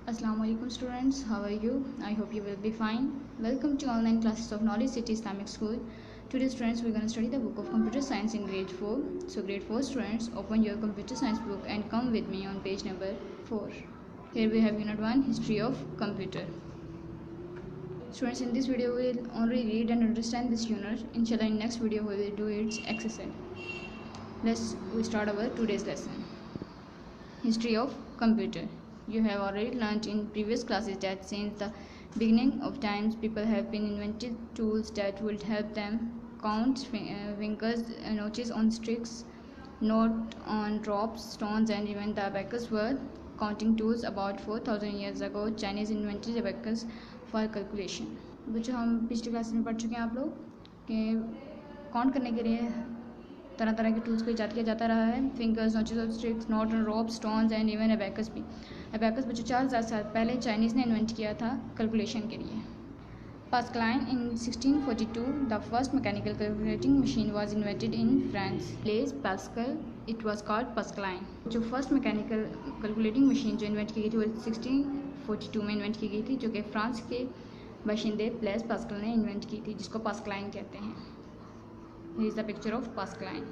Assalamualaikum students, how are you? I hope you will be fine. Welcome to online classes of Knowledge City Islamic School. Today students, we're going to study the book of Computer Science in grade 4. So grade 4 students, open your computer science book and come with me on page number 4. Here we have unit 1, History of Computer. Students, in this video we will only read and understand this unit. Inshallah, in next video we will do its exercise. We start our today's lesson. History of Computer. You have already learned in previous classes that since the beginning of times, people have been invented tools that would help them count fingers, notches on sticks, note on drops, stones, and even the abacus were counting tools. About 4,000 years ago, Chinese invented abacus for calculation. बच्चों, हम पिछली class में पढ़ चुके हैं आप लोग कि काउंट करने के लिए तरह तरह के टूल्स को ईजाद किया जाता रहा है. फिंगर्स, नोचेस और स्टिक्स, नोट और रोप, स्टोन्स एंड इवन अबैकस भी. अबैकस बच्चों 4000 साल पहले चाइनीज़ ने इन्वेंट किया था कैलकुलेशन के लिए. Pascaline in 1642 the first mechanical calculating machine was invented in France. Place pascal, it was called Pascaline. जो फर्स्ट मैकेनिकल कैलकुलेटिंग मशीन जो इन्वेंट की गई थी वो 1642 में इन्वेंट की गई थी, जो कि फ्रांस के बाशिंदे प्लेस पास्कल ने इन्वेंट की थी, जिसको पास्कलाइन कहते हैं. Here is the picture of Pascaline.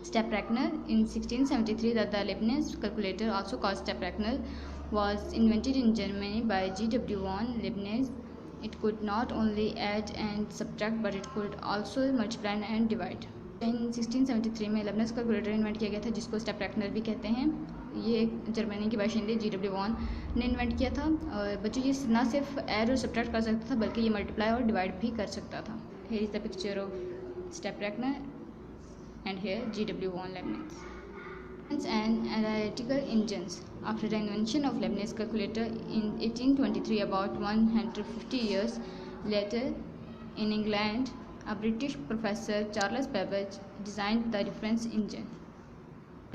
Step-Reckoner in 1673 the Leibniz calculator, also called step-reckoner, was invented in Germany by G.W. von Leibniz. It could not only add and subtract but it could also multiply and divide. In 1673 में लेबनिज़ calculator invent किया गया था, जिसको step reckoner भी कहते हैं. ये Germany के बाशिंदे G.W. वॉन ने इन्वेंट किया था. और बच्चों ये ना सिर्फ ऐड और सब्ट्रैक्ट कर सकता था बल्कि ये मल्टीप्लाई और डिवाइड भी कर सकता था. Here is the picture of step reckoner and here G.W. von Leibniz. And analytical engines. After the invention of Leibniz calculator in 1823, about 150 years later, in England, a British professor Charles Babbage designed the reference engine.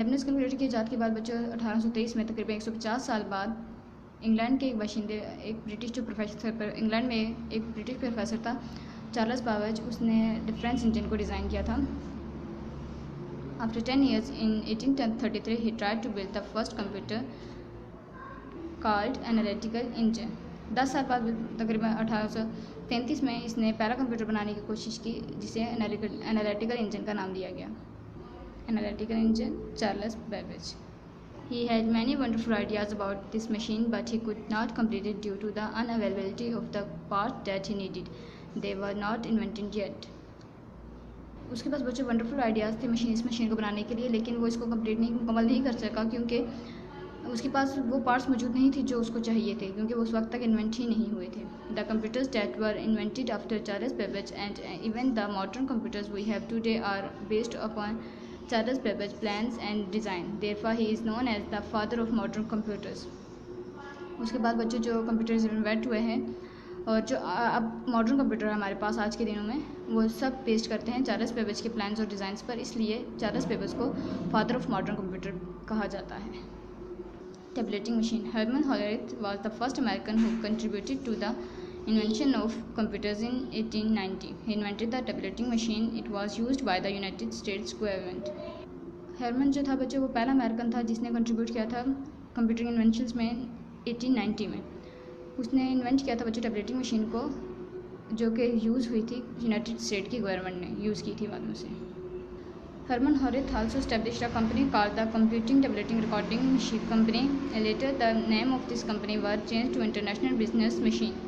Leibniz calculator की इजाद के बाद बच्चों 1823 में तकरीबन 150 साल बाद England के एक बाशिंदे, एक ब्रिटिश जो प्रोफेसर इंग्लैंड में एक ब्रिटिश प्रोफेसर था चार्ल्स बाबेज, उसने डिफरेंस इंजन को डिज़ाइन किया था. After 10 years in 1833 he tried to build the first computer called analytical engine. 10 साल बाद तकरीबन 1833 में इसने पहला कंप्यूटर बनाने की कोशिश की, जिसे एनालिटिकल इंजन का नाम दिया गया. Analytical engine, Charles Babbage. He had many wonderful ideas about this machine, but he could not complete it due to the unavailability of the parts that he needed. They were not invented yet. उसके पास बच्चे wonderful ideas थे इस machine को बनाने के लिए, लेकिन वो इसको मुकम्मल नहीं कर सका क्योंकि उसके पास वो पार्ट्स मौजूद नहीं थे जो उसको चाहिए थे, क्योंकि वो उस वक्त तक इन्वेंट ही नहीं हुए थे. The computers that were invented after Charles Babbage and even the modern computers we have today are based upon Charles Babbage plans and design. Therefore, he is known as the father of modern computers. उसके बाद बच्चों जो computers invent हुए हैं और जो अब modern computer हमारे पास आज के दिनों में, वो सब बेस्ड करते हैं चार्ल्स बेबेज के प्लान्स और डिज़ाइंस पर. इसलिए चार्ल्स बेबेज को फादर ऑफ मॉडर्न कंप्यूटर कहा जाता है. Tabulating machine. Herman Hollerith was the first American who contributed to the invention of computers in 1890. He invented the tabulating machine. It was used by the United States government. Herman जो था बच्चों वो पहला American था जिसने contribute किया था computer inventions में 1890 में. उसने इन्वेंट किया था बच्चों टेबलेटिंग मशीन को, जो कि यूज़ हुई थी यूनाइटेड स्टेट की गवर्नमेंट ने यूज़ की थी बाद में से. Herman Hollerith also established a company called the Computing Tabulating Recording Machine Company. Later the name of this company was changed to International Business Machine.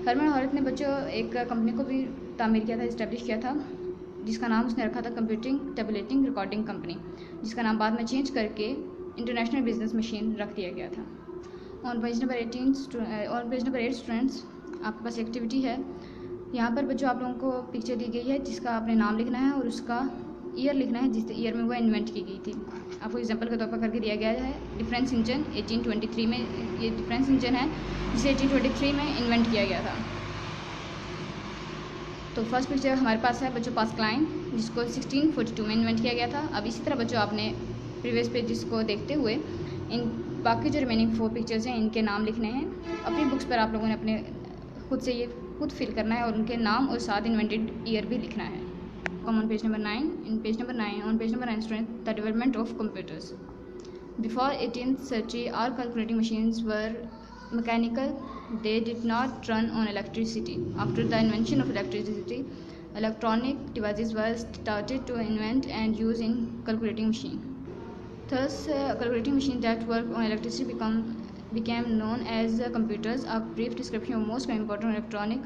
Herman Hollerith ने बच्चों एक कंपनी को भी तामीर किया था, इस्टेब्लिश किया था, जिसका नाम उसने रखा था कंप्यूटिंग टेबलेटिंग रिकॉर्डिंग कंपनी, जिसका नाम बाद में चेंज करके इंटरनेशनल बिजनेस मशीन रख दिया गया था. ऑन पेज नंबर 8 स्टूडेंट्स, आपके पास एक्टिविटी है. यहाँ पर बच्चों आप लोगों को पिक्चर दी गई है जिसका आपने नाम लिखना है और उसका ईयर लिखना है जिस ईयर में वो इन्वेंट की गई थी. आपको एग्जांपल के तौर पर करके दिया गया है डिफरेंस इंजन 1823 में. ये डिफरेंस इंजन है जिसे 1823 में इन्वेंट किया गया था. तो फर्स्ट पिक्चर हमारे पास है बच्चों पास्कलाइन, जिसको 1642 में इन्वेंट किया गया था. अब इसी तरह बच्चों आपने प्रीवियस पेजेस को देखते हुए इन बाकी जो रिमेनिंग 4 पिक्चर्स हैं इनके नाम लिखने हैं. अपनी बुक्स पर आप लोगों ने अपने खुद फिल करना है और उनके नाम और साथ इन्वेंटेड ईयर भी लिखना है. on page number 9. In page number 9, on page number 9 students, the development of computers. Before 18th century, all calculating machines were mechanical. They did not run on electricity. After the invention of electricity, electronic devices were started to invent and use in calculating machine. Thus, calculating machines that work on electricity became known as computers. A brief description of most important electronic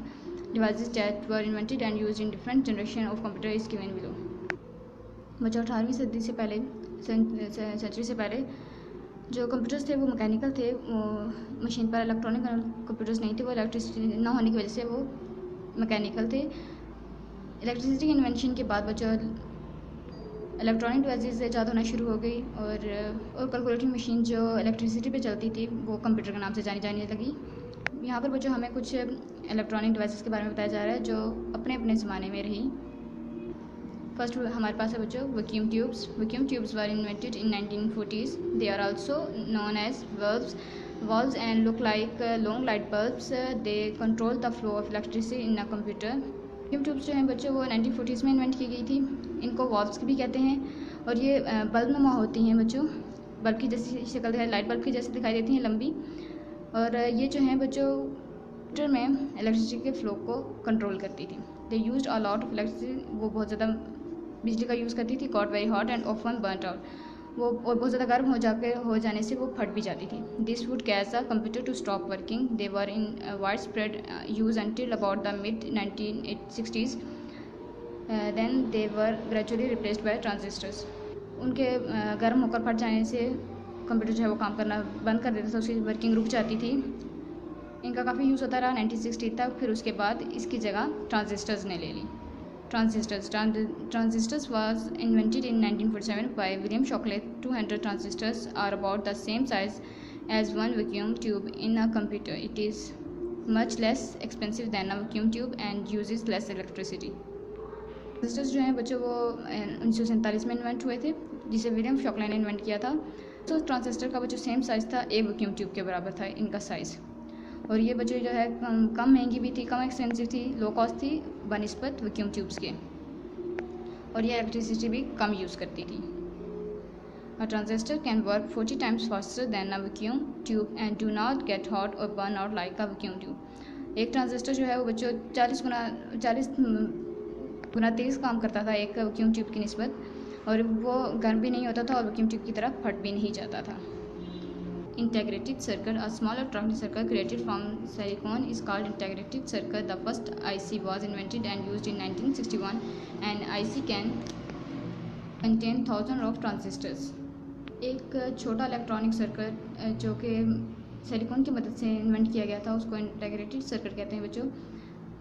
devices that were invented and used in different generations of computer is given below. बच्चों 18वीं सदी से पहले century से पहले जो computers थे वो mechanical थे, वो मशीन पर इलेक्ट्रॉनिक कंप्यूटर्स नहीं थे, वो इलेक्ट्रिसिटी ना होने की वजह से वो मैकेनिकल थे। इलेक्ट्रिसिटी के इन्वेंशन के बाद बच्चों इलेक्ट्रॉनिक डिवाइसेस ईजाद होना शुरू हो गई और कैलकुलेटिंग मशीन जो इलेक्ट्रिसिटी पे चलती थी वो कंप्यूटर के नाम से जाने लगी। यहाँ पर बच्चों हमें कुछ इलेक्ट्रॉनिक डिवाइसेस के बारे में बताया जा रहा है जो अपने अपने ज़माने में रही। फर्स्ट हमारे पास है बच्चों vacuum tubes. Vacuum tubes were invented in 1940s. They are also known as valves and look like long light bulbs. They control the flow of electricity in a computer. Vacuum tubes जो हैं बच्चों वो 1940s में invent की गई थी। इनको valves भी कहते हैं और ये बल्ब नुमा होती हैं बच्चों, बल्ब की जैसी शक्ल दिखाई, लाइट बल्ब की जैसी दिखाई देती हैं लंबी। और ये जो हैं बच्चों कंप्यूटर में इलेक्ट्रिसिटी के फ्लो को कंट्रोल करती थी। They used a lot of electricity, वो बहुत ज़्यादा बिजली का यूज़ करती थी। Got very hot and often burnt out, वो और बहुत ज़्यादा गर्म हो जाने से वो फट भी जाती थी। This would cause the computer to stop working. They were in wide spread use until about the mid 1960s. Then they were gradually replaced by transistors. उनके गर्म होकर फट जाने से कंप्यूटर जो है वो काम करना बंद कर देता था, उसकी वर्किंग रुक जाती थी। इनका काफ़ी यूज़ होता रहा 1960 तक। फिर उसके बाद इसकी जगह ट्रांजिस्टर्स ने ले ली। Transistors was invented in 1947 by William Shockley. 200 transistors are about the same size as one vacuum tube in a computer. It is much less expensive than a vacuum tube and uses less electricity. Transistors जो हैं बच्चों वो 1947 में invent हुए थे, जिसे William Shockley ने invent किया था। तो ट्रांजिस्टर का बच्चों सेम साइज़ था, एक वैक्यूम ट्यूब के बराबर था इनका साइज़। और ये बच्चों जो है कम महंगी भी थी, कम एक्सपेंसिव थी, लो कॉस्ट थी बनिस्बत वैक्यूम ट्यूब्स के, और ये इलेक्ट्रिसिटी भी कम यूज़ करती थी। A transistor can work 40 times faster than a vacuum tube and do not get hot और burn out like a vacuum tube. एक ट्रांजिस्टर जो है वो बच्चों 40 गुना तेज़ काम करता था एक वैक्यूम ट्यूब की निस्बत, और वो गर्म भी नहीं होता था और वैक्यूम ट्यूब की तरह फट भी नहीं जाता था। Integrated circuit, a small electronic circuit created from silicon is called integrated circuit. The first IC was invented and used in 1961, and IC can contain thousands of transistors. एक छोटा इलेक्ट्रॉनिक सर्किट जो कि सिलिकॉन की मदद से invent किया गया था उसको इंटीग्रेटेड सर्किट कहते हैं बच्चों।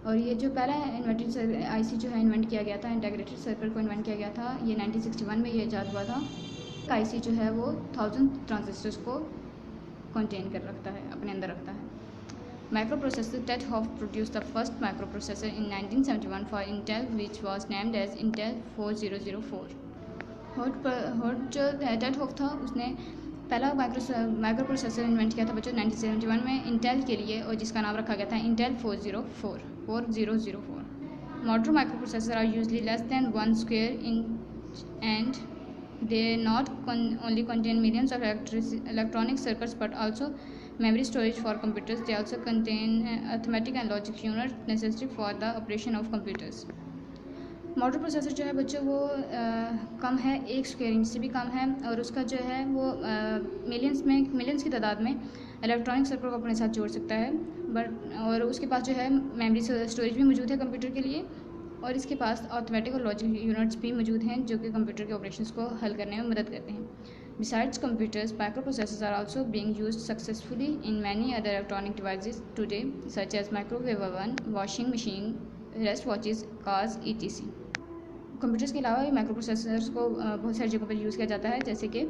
और ये जो पहला इन्वेंटेड IC जो है इन्वेंट किया गया था, इंटीग्रेटेड सर्किट को इन्वेंट किया गया था, ये 1961 में ये ईजाद हुआ था। IC जो है वो 1000 ट्रांजिस्टर्स को कंटेन कर रखता है, अपने अंदर रखता है। Microprocessor Ted Hoff produce the first microprocessor in 1971 for Intel which was named as Intel 4004। हॉट जो टेट हॉफ था उसने पहला माइक्रोप्रोसेसर इन्वेंट किया था बच्चों 1971 में इंटेल के लिए, और जिसका नाम रखा गया था Intel 4004। Modern microprocessor are usually less than 1 square inch and they not only contain millions of electronic circuits but also memory storage for computers. They also contain arithmetic and logic units necessary for the operation of computers. Modern processor जो है बच्चों वो कम है, 1 square inch से भी कम है, और उसका जो है वो मिलियंस की तादाद में इलेक्ट्रॉनिक सर्किट को अपने साथ जोड़ सकता है। और उसके पास जो है मेमोरी स्टोरेज भी मौजूद है कंप्यूटर के लिए, और इसके पास अर्थमेटिक और लॉजिक यूनिट्स भी मौजूद हैं जो कि कंप्यूटर के ऑपरेशंस को हल करने में मदद करते हैं। Besides computers, microprocessors are also being used successfully in many other electronic devices today, such as microwave oven, washing machine, wristwatches, cars, etc. Computers के अलावा भी माइक्रोप्रोसेसर्स को बहुत सारी जगहों पर यूज़ किया जाता है, जैसे कि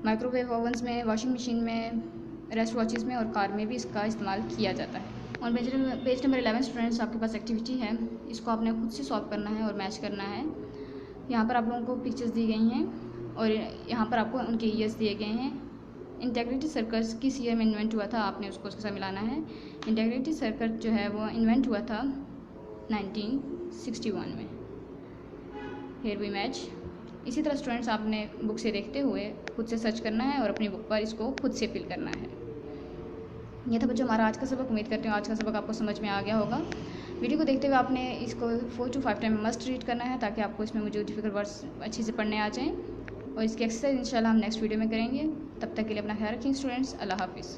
माइक्रोवेव ओवन्स में, वॉशिंग मशीन में, रेस्ट वॉचेस में और कार में भी इसका इस्तेमाल किया जाता है। और पेज नंबर 11 स्टूडेंट्स आपके पास एक्टिविटी है, इसको आपने खुद से सॉल्व करना है और मैच करना है। यहाँ पर आप लोगों को पिक्चर्स दी गई हैं और यहाँ पर आपको उनके ईयर्स दिए गए हैं। इंटीग्रेटेड सर्किट्स किस ईयर में इन्वेंट हुआ था आपने उसको उसके साथ मिलाना है। इंटीग्रेटेड सर्किट जो है वो इन्वेंट हुआ था 1961 में। Here we match. इसी तरह स्टूडेंट्स आपने बुक से देखते हुए खुद से सर्च करना है और अपनी बुक पर इसको खुद से फिल करना है। यह था बच्चों हमारा आज का सबक। उम्मीद करती हूँ आज का सबक आपको समझ में आ गया होगा। वीडियो को देखते हुए आपने इसको 4 to 5 टाइम मस्ट रीड करना है ताकि आपको इसमें मुझे डिफिकल्ट वर्ड्स अच्छे से पढ़ने आ जाएँ। और इसकी एक्सरसाइज इंशाल्लाह हम नेक्स्ट वीडियो में करेंगे। तब तक के लिए अपना ख्याल रखें स्टूडेंट्स। अल्लाह हाफिज़।